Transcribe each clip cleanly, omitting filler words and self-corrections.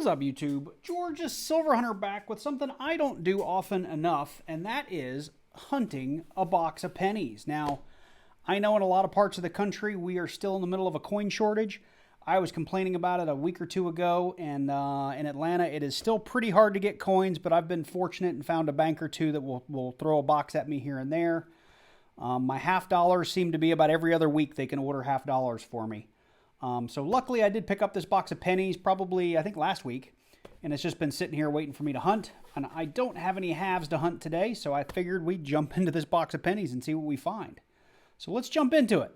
What's up, YouTube? George's Silver Hunter back with something I don't do often enough, and that is hunting a box of pennies. Now, I know in a lot of parts of the country we are still in the middle of a coin shortage. I was complaining about it a week or two ago, and in Atlanta it is still pretty hard to get coins, but I've been fortunate and found a bank or two that will throw a box at me here and there. My half dollars seem to be about every other week they can order half dollars for me. So luckily I did pick up this box of pennies probably, I think, last week, and it's just been sitting here waiting for me to hunt. And I don't have any halves to hunt today, so I figured we'd jump into this box of pennies and see what we find. So let's jump into it.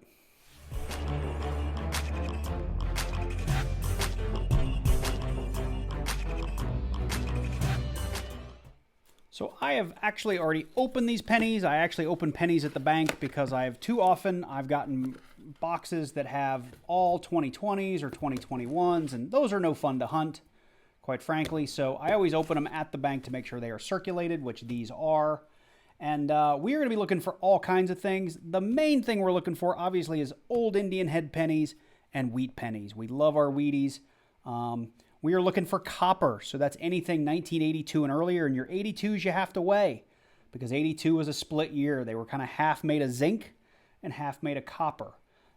So I have actually already opened these pennies. I actually open pennies at the bank because I've gotten boxes that have all 2020s or 2021s, and those are no fun to hunt, quite frankly. So I always open them at the bank to make sure they are circulated, which these are. And we are going to be looking for all kinds of things. The main thing we're looking for, obviously, is old Indian head pennies and wheat pennies. We love our wheaties. We are looking for copper, so that's anything 1982 and earlier, and your 82s you have to weigh, because 82 was a split year. They were kind of half made of zinc and half made of copper.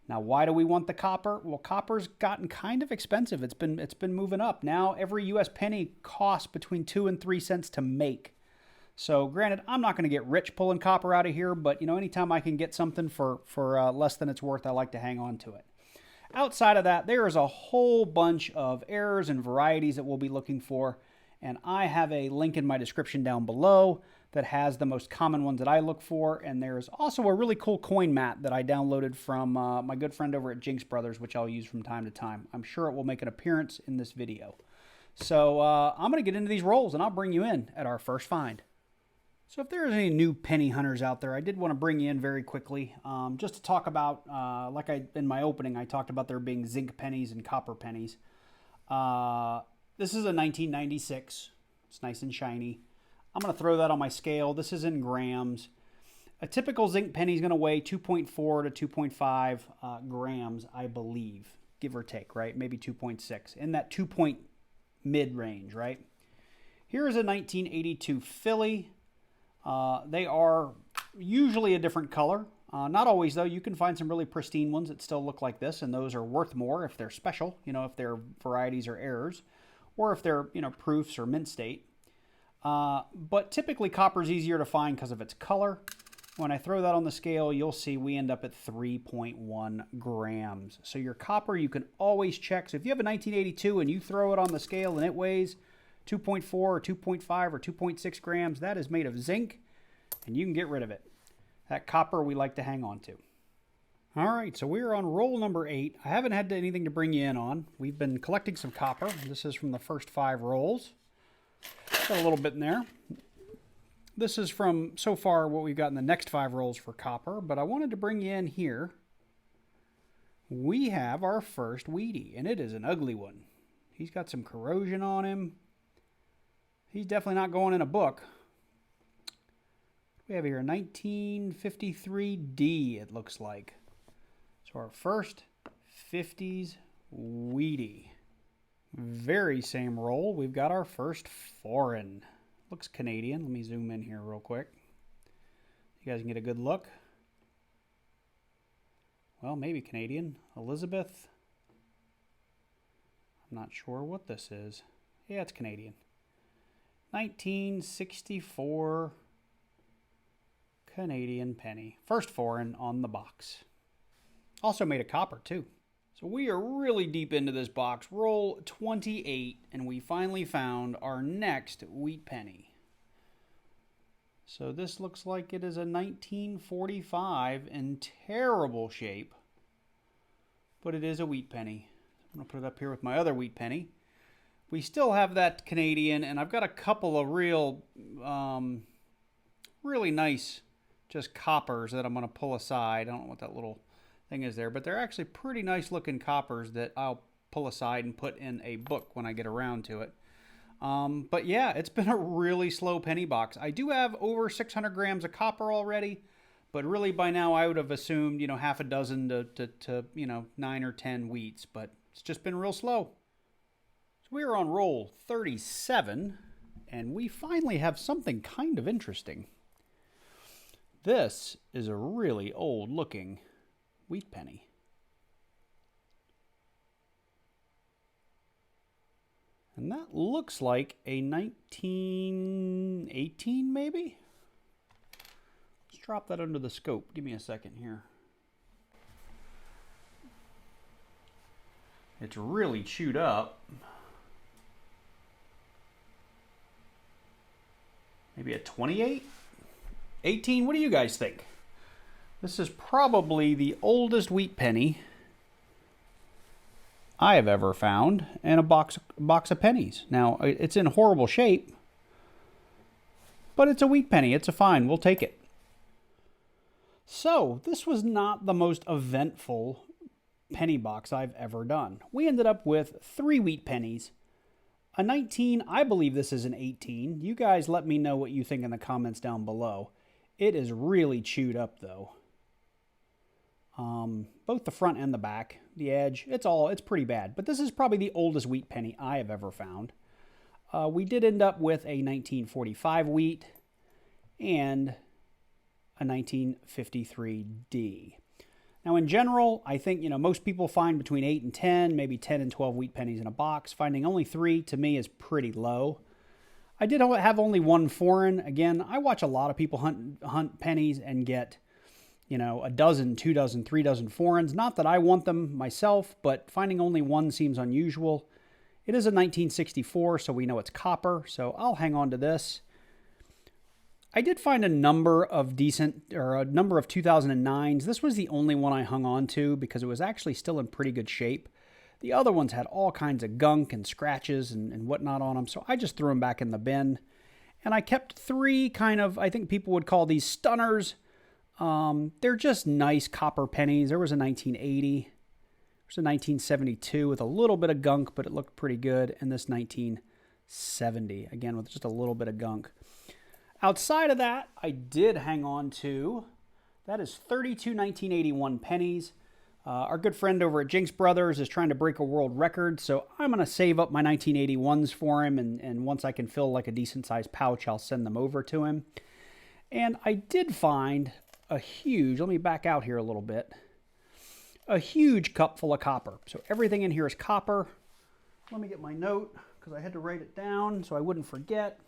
Now, why do we want the copper? Well, copper's gotten kind of expensive. It's been moving up. Now, every U.S. penny costs between 2 and 3 cents to make. So, granted, I'm not going to get rich pulling copper out of here, but, anytime I can get something for less than it's worth, I like to hang on to it. Outside of that, there is a whole bunch of errors and varieties that we'll be looking for, and I have a link in my description down below that has the most common ones that I look for, and there's also a really cool coin mat that I downloaded from my good friend over at Jinx Brothers, which I'll use from time to time. I'm sure it will make an appearance in this video. So I'm going to get into these rolls, and I'll bring you in at our first find. So if there's any new penny hunters out there, I did want to bring you in very quickly just to talk about, in my opening, I talked about there being zinc pennies and copper pennies. This is a 1996. It's nice and shiny. I'm going to throw that on my scale. This is in grams. A typical zinc penny is going to weigh 2.4 to 2.5 grams, I believe, give or take, right? Maybe 2.6, in that 2 mid range, right? Here is a 1982 Philly. They are usually a different color. Not always, though. You can find some really pristine ones that still look like this, and those are worth more if they're special, if they're varieties or errors, or if they're, proofs or mint state. But typically copper is easier to find because of its color. When I throw that on the scale, you'll see we end up at 3.1 grams. So your copper, you can always check. So if you have a 1982 and you throw it on the scale and it weighs 2.4 or 2.5 or 2.6 grams, that is made of zinc, and you can get rid of it. That copper we like to hang on to. All right, so we are on roll number 8. I haven't had anything to bring you in on. We've been collecting some copper. This is from the first 5 rolls. Got a little bit in there. This is from, so far, what we've got in the next 5 rolls for copper, but I wanted to bring you in here. We have our first wheatie, and it is an ugly one. He's got some corrosion on him. He's definitely not going in a book. We have here a 1953D, it looks like. So our first 50s wheatie. Very same roll. We've got our first foreign. Looks Canadian. Let me zoom in here real quick. You guys can get a good look. Well, maybe Canadian. Elizabeth. I'm not sure what this is. Yeah, it's Canadian. 1964 Canadian penny. First foreign on the box. Also made of copper, too. So we are really deep into this box. Roll 28, and we finally found our next wheat penny. So this looks like it is a 1945 in terrible shape, but it is a wheat penny. I'm going to put it up here with my other wheat penny. We still have that Canadian, and I've got a couple of really nice just coppers that I'm going to pull aside. I don't know what that little thing is there, but they're actually pretty nice looking coppers that I'll pull aside and put in a book when I get around to it. But yeah, it's been a really slow penny box. I do have over 600 grams of copper already, but really by now I would have assumed, half a dozen to 9 or 10 wheats, but it's just been real slow. So we are on roll 37, and we finally have something kind of interesting. This is a really old looking wheat penny. And that looks like a 1918 maybe? Let's drop that under the scope. Give me a second here. It's really chewed up. Maybe a 28? 18? What do you guys think? This is probably the oldest wheat penny I have ever found in a box of pennies. Now, it's in horrible shape, but it's a wheat penny. It's a fine. We'll take it. So, this was not the most eventful penny box I've ever done. We ended up with 3 wheat pennies, a 19, I believe this is an 18. You guys let me know what you think in the comments down below. It is really chewed up though. Both the front and the back, the edge, it's pretty bad. But this is probably the oldest wheat penny I have ever found. We did end up with a 1945 wheat and a 1953D. Now, in general, I think, most people find between 8 and 10, maybe 10 and 12 wheat pennies in a box. Finding only 3, to me, is pretty low. I did have only 1 foreign. Again, I watch a lot of people hunt pennies and get, a dozen, 2 dozen, 3 dozen foreigns. Not that I want them myself, but finding only 1 seems unusual. It is a 1964, so we know it's copper, so I'll hang on to this. I did find a number of 2009s. This was the only one I hung on to because it was actually still in pretty good shape. The other ones had all kinds of gunk and scratches and whatnot on them, so I just threw them back in the bin. And I kept 3 kind of, I think people would call these stunners. They're just nice copper pennies. There was a 1980. There's a 1972 with a little bit of gunk, but it looked pretty good. And this 1970, again, with just a little bit of gunk. Outside of that, I did hang on to, that is 32 1981 pennies. Our good friend over at Jinx Brothers is trying to break a world record, so I'm going to save up my 1981s for him, and once I can fill like a decent-sized pouch, I'll send them over to him. And I did find a huge, let me back out here a little bit, a huge cup full of copper. So everything in here is copper. Let me get my note, because I had to write it down so I wouldn't forget.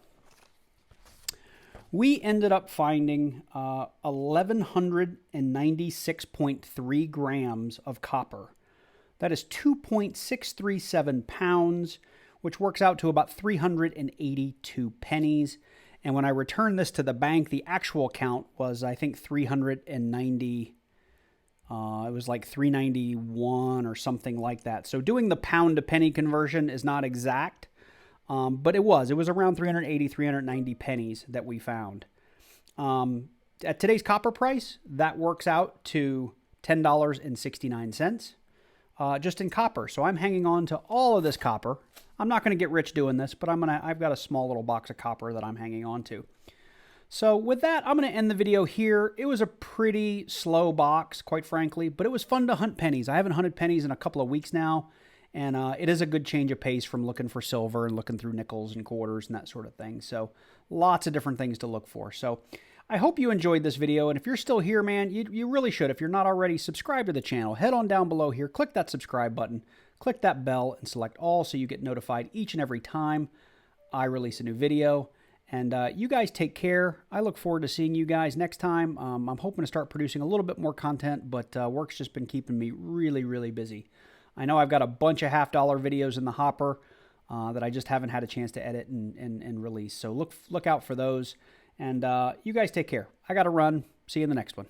We ended up finding 1,196.3 grams of copper. That is 2.637 pounds, which works out to about 382 pennies. And when I returned this to the bank, the actual count was, I think, 390. It was like 391 or something like that. So doing the pound to penny conversion is not exact. But it was around 380, 390 pennies that we found. At today's copper price, that works out to $10.69, just in copper. So I'm hanging on to all of this copper. I'm not going to get rich doing this, but I've got a small little box of copper that I'm hanging on to. So with that, I'm going to end the video here. It was a pretty slow box, quite frankly, but it was fun to hunt pennies. I haven't hunted pennies in a couple of weeks now. And it is a good change of pace from looking for silver and looking through nickels and quarters and that sort of thing. So lots of different things to look for. So I hope you enjoyed this video. And if you're still here, man, you really should. If you're not already, subscribe to the channel. Head on down below here. Click that subscribe button. Click that bell and select all so you get notified each and every time I release a new video. And you guys take care. I look forward to seeing you guys next time. I'm hoping to start producing a little bit more content, but work's just been keeping me really, really busy. I know I've got a bunch of $half-dollar videos in the hopper that I just haven't had a chance to edit and release. So look out for those. And you guys take care. I got to run. See you in the next one.